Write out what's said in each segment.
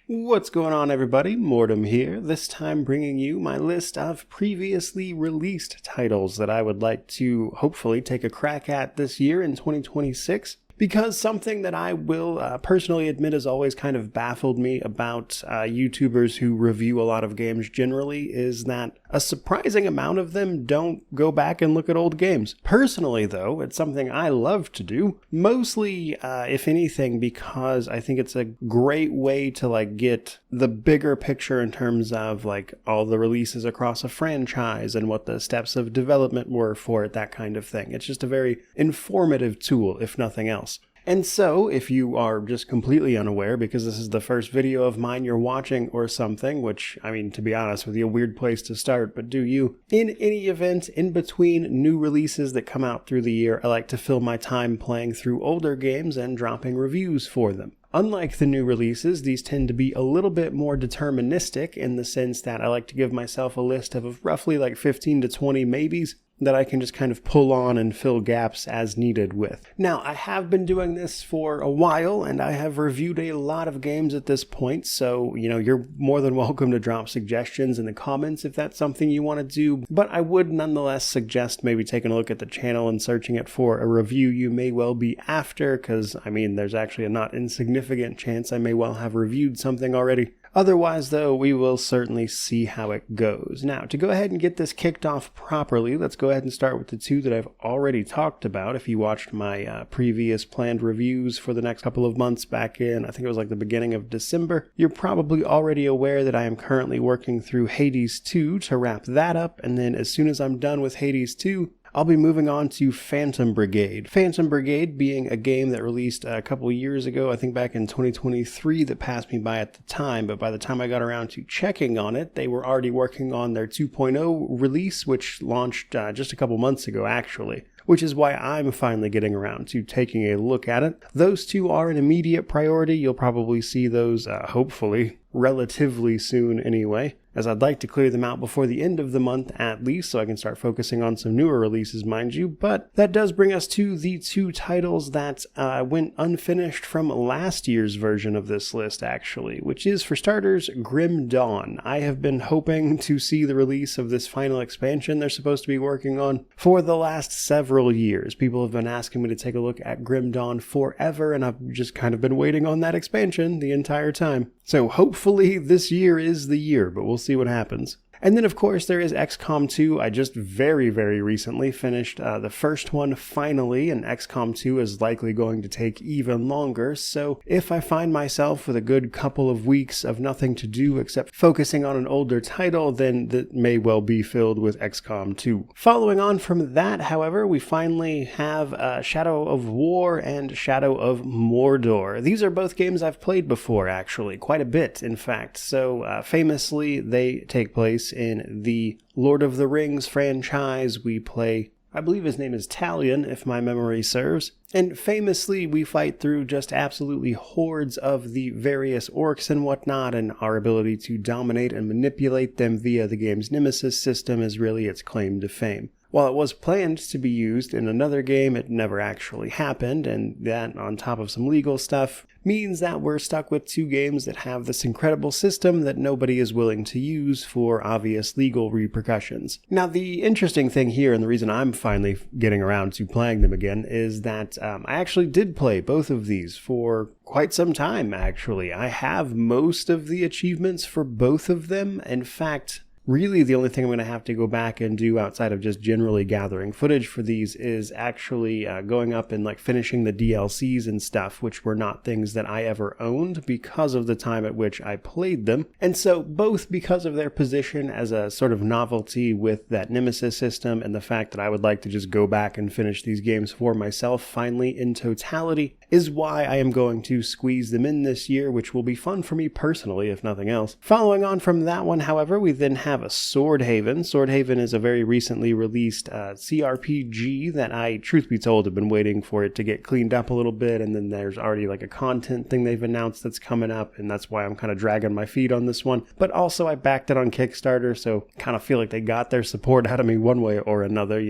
What's going on, everybody? Mortem here, this time bringing you my list of previously released titles that I would like to hopefully take a crack at this year in 2026. Because something that I will personally admit has always kind of baffled me about YouTubers who review a lot of games generally is that a surprising amount of them don't go back and look at old games. Personally, though, it's something I love to do, mostly, if anything, because I think it's a great way to get the bigger picture in terms of all the releases across a franchise and what the steps of development were for it, that kind of thing. It's just a very informative tool, if nothing else. And so, if you are just completely unaware, because this is the first video of mine you're watching or something, which, I mean, to be honest with you, a weird place to start, but do you? In any event, in between new releases that come out through the year, I like to fill my time playing through older games and dropping reviews for them. Unlike the new releases, these tend to be a little bit more deterministic in the sense that I like to give myself a list of roughly 15 to 20 maybes that I can just kind of pull on and fill gaps as needed with. Now, I have been doing this for a while, and I have reviewed a lot of games at this point, so, you're more than welcome to drop suggestions in the comments if that's something you want to do, but I would nonetheless suggest maybe taking a look at the channel and searching it for a review you may well be after, because, there's actually a not insignificant chance I may well have reviewed something already. Otherwise, though, we will certainly see how it goes. Now, to go ahead and get this kicked off properly, let's go ahead and start with the two that I've already talked about. If you watched my previous planned reviews for the next couple of months back in, I think it was the beginning of December, you're probably already aware that I am currently working through Hades 2 to wrap that up, and then as soon as I'm done with Hades 2, I'll be moving on to Phantom Brigade. Phantom Brigade being a game that released a couple years ago, I think back in 2023, that passed me by at the time, but by the time I got around to checking on it, they were already working on their 2.0 release, which launched just a couple months ago, actually. Which is why I'm finally getting around to taking a look at it. Those two are an immediate priority. You'll probably see those, hopefully, relatively soon anyway, as I'd like to clear them out before the end of the month at least, so I can start focusing on some newer releases, mind you. But that does bring us to the two titles that went unfinished from last year's version of this list, actually, which is, for starters, Grim Dawn. I have been hoping to see the release of this final expansion they're supposed to be working on for the last several years. People have been asking me to take a look at Grim Dawn forever, and I've just kind of been waiting on that expansion the entire time. So hopefully this year is the year, but we'll see what happens. And then, of course, there is XCOM 2. I just very, very recently finished the first one finally, and XCOM 2 is likely going to take even longer. So if I find myself with a good couple of weeks of nothing to do except focusing on an older title, then that may well be filled with XCOM 2. Following on from that, however, we finally have Shadow of War and Shadow of Mordor. These are both games I've played before, actually, quite a bit, in fact. So famously, they take place in the Lord of the Rings franchise. We play, I believe his name is Talion, if my memory serves. And famously, we fight through just absolutely hordes of the various orcs and whatnot, and our ability to dominate and manipulate them via the game's Nemesis system is really its claim to fame. While it was planned to be used in another game, it never actually happened, and that, on top of some legal stuff, means that we're stuck with two games that have this incredible system that nobody is willing to use for obvious legal repercussions. Now, the interesting thing here, and the reason I'm finally getting around to playing them again, is that I actually did play both of these for quite some time, actually. I have most of the achievements for both of them. In fact, really, the only thing I'm going to have to go back and do outside of just generally gathering footage for these is actually going up and finishing the DLCs and stuff, which were not things that I ever owned because of the time at which I played them. And so both because of their position as a sort of novelty with that Nemesis system and the fact that I would like to just go back and finish these games for myself finally in totality is why I am going to squeeze them in this year, which will be fun for me personally, if nothing else. Following on from that one, however, we then have a Swordhaven. Swordhaven is a very recently released CRPG that I, truth be told, have been waiting for it to get cleaned up a little bit, and then there's already a content thing they've announced that's coming up, and that's why I'm kind of dragging my feet on this one. But also I backed it on Kickstarter, so kind of feel like they got their support out of me one way or another,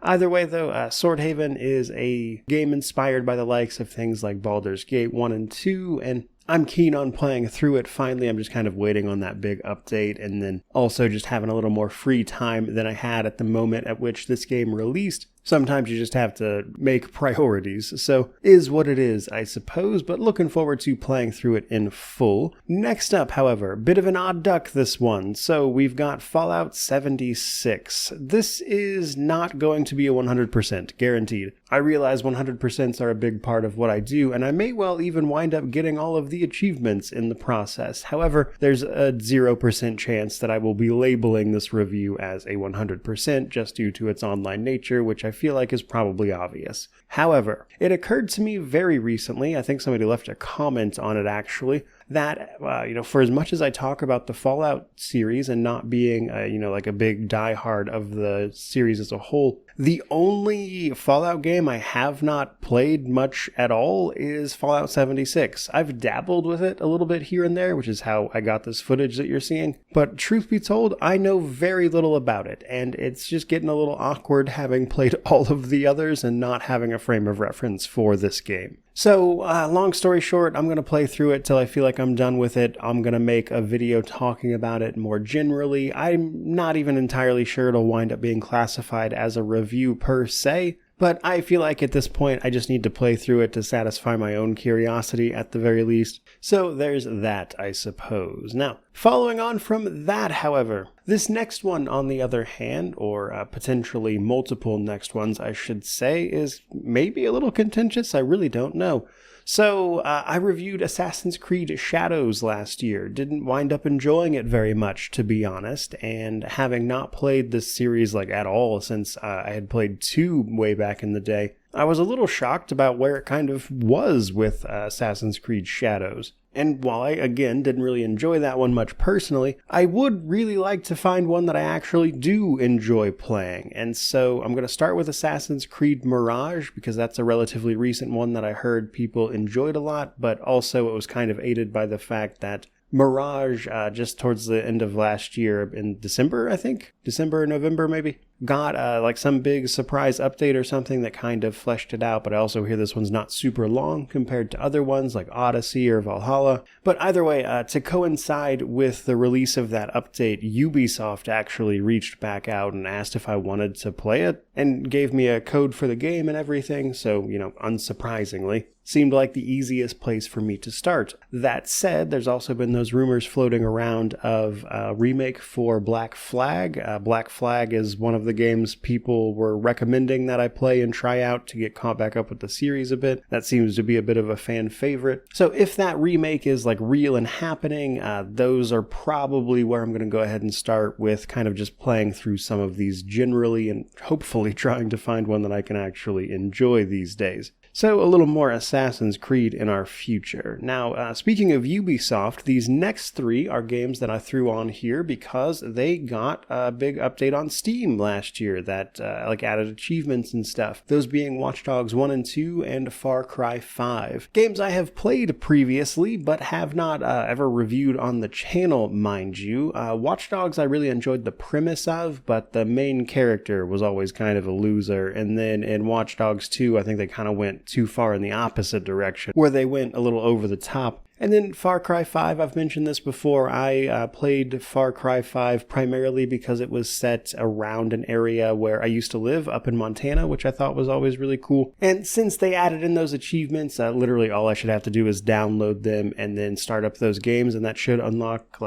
Either way, though, Swordhaven is a game inspired by the likes of things like Baldur's Gate 1 and 2, and I'm keen on playing through it finally. I'm just kind of waiting on that big update, and then also just having a little more free time than I had at the moment at which this game released. Sometimes you just have to make priorities, so is what it is, I suppose, but looking forward to playing through it in full. Next up, however, bit of an odd duck this one, so we've got Fallout 76. This is not going to be a 100%, guaranteed. I realize 100% are a big part of what I do, and I may well even wind up getting all of the achievements in the process. However, there's a 0% chance that I will be labeling this review as a 100% just due to its online nature, which I feel like is probably obvious. However, it occurred to me very recently, I think somebody left a comment on it actually, that, for as much as I talk about the Fallout series and not being, like a big diehard of the series as a whole, the only Fallout game I have not played much at all is Fallout 76. I've dabbled with it a little bit here and there, which is how I got this footage that you're seeing. But truth be told, I know very little about it, and it's just getting a little awkward having played all of the others and not having a frame of reference for this game. So, long story short, I'm going to play through it till I feel like I'm done with it. I'm going to make a video talking about it more generally. I'm not even entirely sure it'll wind up being classified as a review per se, but I feel like at this point I just need to play through it to satisfy my own curiosity at the very least. So there's that, I suppose. Now, following on from that, however, this next one, on the other hand, or potentially multiple next ones, I should say, is maybe a little contentious. I really don't know. So, I reviewed Assassin's Creed Shadows last year. Didn't wind up enjoying it very much, to be honest, and having not played this series at all since I had played 2 way back in the day, I was a little shocked about where it kind of was with Assassin's Creed Shadows. And while I, again, didn't really enjoy that one much personally, I would really like to find one that I actually do enjoy playing. And so I'm going to start with Assassin's Creed Mirage, because that's a relatively recent one that I heard people enjoyed a lot, but also it was kind of aided by the fact that Mirage, just towards the end of last year, in December, I think? December or November, maybe? Got some big surprise update or something that kind of fleshed it out, but I also hear this one's not super long compared to other ones like Odyssey or Valhalla. But either way, to coincide with the release of that update, Ubisoft actually reached back out and asked if I wanted to play it, and gave me a code for the game and everything, so, unsurprisingly, seemed like the easiest place for me to start. That said, there's also been those rumors floating around of a remake for Black Flag. Black Flag is one of the games people were recommending that I play and try out to get caught back up with the series a bit. That seems to be a bit of a fan favorite. So if that remake is real and happening, those are probably where I'm going to go ahead and start with kind of just playing through some of these generally and hopefully trying to find one that I can actually enjoy these days. So a little more Assassin's Creed in our future. Now, speaking of Ubisoft, these next 3 are games that I threw on here because they got a big update on Steam last year that added achievements and stuff. Those being Watch Dogs 1 and 2 and Far Cry 5. Games I have played previously but have not ever reviewed on the channel, mind you. Watch Dogs I really enjoyed the premise of, but the main character was always kind of a loser. And then in Watch Dogs 2, I think they kind of went too far in the opposite direction, where they went a little over the top. And then Far Cry 5, I've mentioned this before, I played Far Cry 5 primarily because it was set around an area where I used to live up in Montana, which I thought was always really cool. And since they added in those achievements, literally all I should have to do is download them and then start up those games, and that should unlock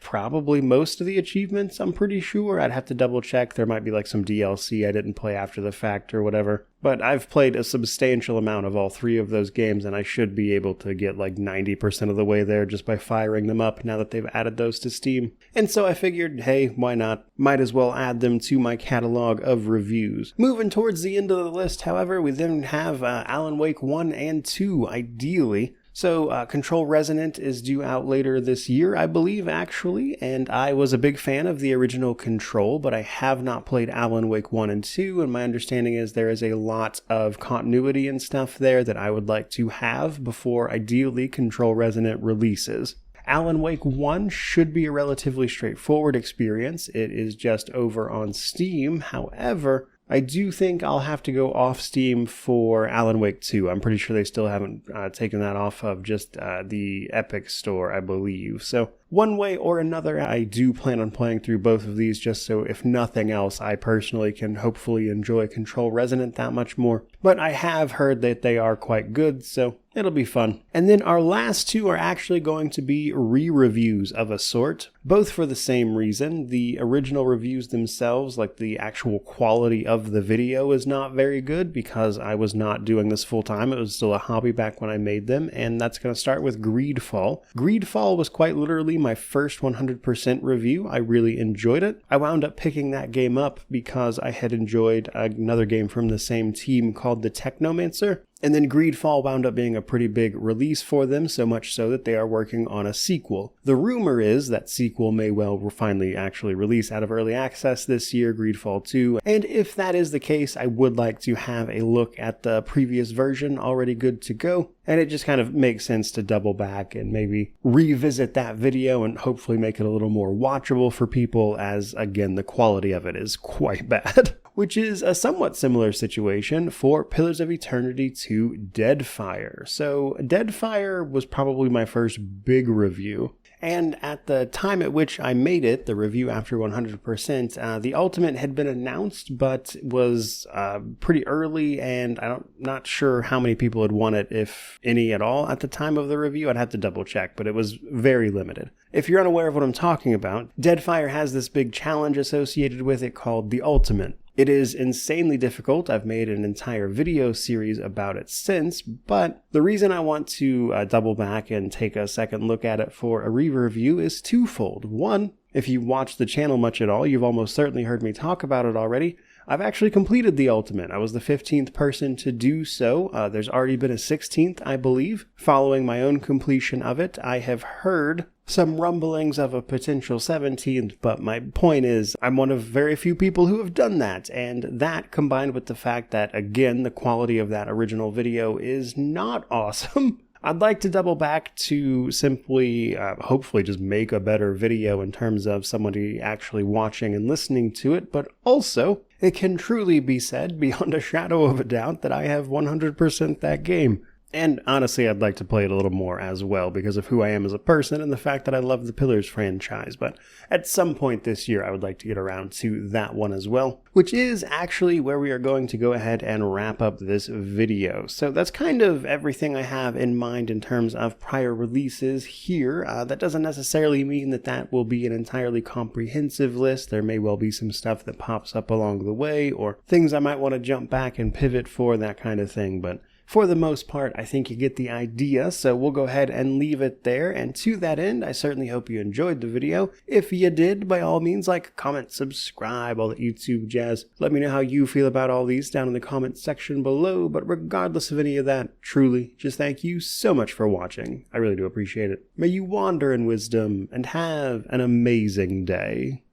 probably most of the achievements, I'm pretty sure. I'd have to double check. There might be some DLC I didn't play after the fact or whatever. But I've played a substantial amount of all 3 of those games, and I should be able to get 90% of the way there just by firing them up now that they've added those to Steam. And so I figured, hey, why not? Might as well add them to my catalog of reviews. Moving towards the end of the list, however, we then have Alan Wake 1 and 2, ideally. So, Control Resonant is due out later this year, I believe, actually, and I was a big fan of the original Control, but I have not played Alan Wake 1 and 2, and my understanding is there is a lot of continuity and stuff there that I would like to have before, ideally, Control Resonant releases. Alan Wake 1 should be a relatively straightforward experience. It is just over on Steam. However, I do think I'll have to go off Steam for Alan Wake 2. I'm pretty sure they still haven't taken that off of just the Epic Store, I believe. So one way or another, I do plan on playing through both of these just so, if nothing else, I personally can hopefully enjoy Control Resonant that much more. But I have heard that they are quite good, so it'll be fun. And then our last two are actually going to be re-reviews of a sort, both for the same reason. The original reviews themselves, like the actual quality of the video, is not very good because I was not doing this full time. It was still a hobby back when I made them, and that's going to start with Greedfall. Greedfall was quite literally my first 100% review. I really enjoyed it. I wound up picking that game up because I had enjoyed another game from the same team called The Technomancer. And then Greedfall wound up being a pretty big release for them, so much so that they are working on a sequel. The rumor is that sequel may well finally actually release out of early access this year, Greedfall 2. And if that is the case, I would like to have a look at the previous version already good to go. And it just kind of makes sense to double back and maybe revisit that video and hopefully make it a little more watchable for people, as again, the quality of it is quite bad. Which is a somewhat similar situation for Pillars of Eternity 2 Deadfire. So Deadfire was probably my first big review. And at the time at which I made it, the review after 100%, the Ultimate had been announced, but was pretty early, and I'm not sure how many people had won it, if any at all, at the time of the review. I'd have to double check, but it was very limited. If you're unaware of what I'm talking about, Deadfire has this big challenge associated with it called the Ultimate. It is insanely difficult. I've made an entire video series about it since, but the reason I want to double back and take a second look at it for a re-review is twofold. One, if you watch the channel much at all, you've almost certainly heard me talk about it already. I've actually completed the Ultimate. I was the 15th person to do so. There's already been a 16th, I believe. Following my own completion of it, I have heard some rumblings of a potential 17th, but my point is I'm one of very few people who have done that, and that combined with the fact that, again, the quality of that original video is not awesome. I'd like to double back to simply, hopefully just make a better video in terms of somebody actually watching and listening to it, but also it can truly be said beyond a shadow of a doubt that I have 100% that game. And honestly, I'd like to play it a little more as well because of who I am as a person and the fact that I love the Pillars franchise. But at some point this year, I would like to get around to that one as well, which is actually where we are going to go ahead and wrap up this video. So that's kind of everything I have in mind in terms of prior releases here. That doesn't necessarily mean that that will be an entirely comprehensive list. There may well be some stuff that pops up along the way or things I might want to jump back and pivot for, that kind of thing. But for the most part, I think you get the idea, so we'll go ahead and leave it there. And to that end, I certainly hope you enjoyed the video. If you did, by all means, like, comment, subscribe, all that YouTube jazz. Let me know how you feel about all these down in the comment section below. But regardless of any of that, truly, just thank you so much for watching. I really do appreciate it. May you wander in wisdom and have an amazing day.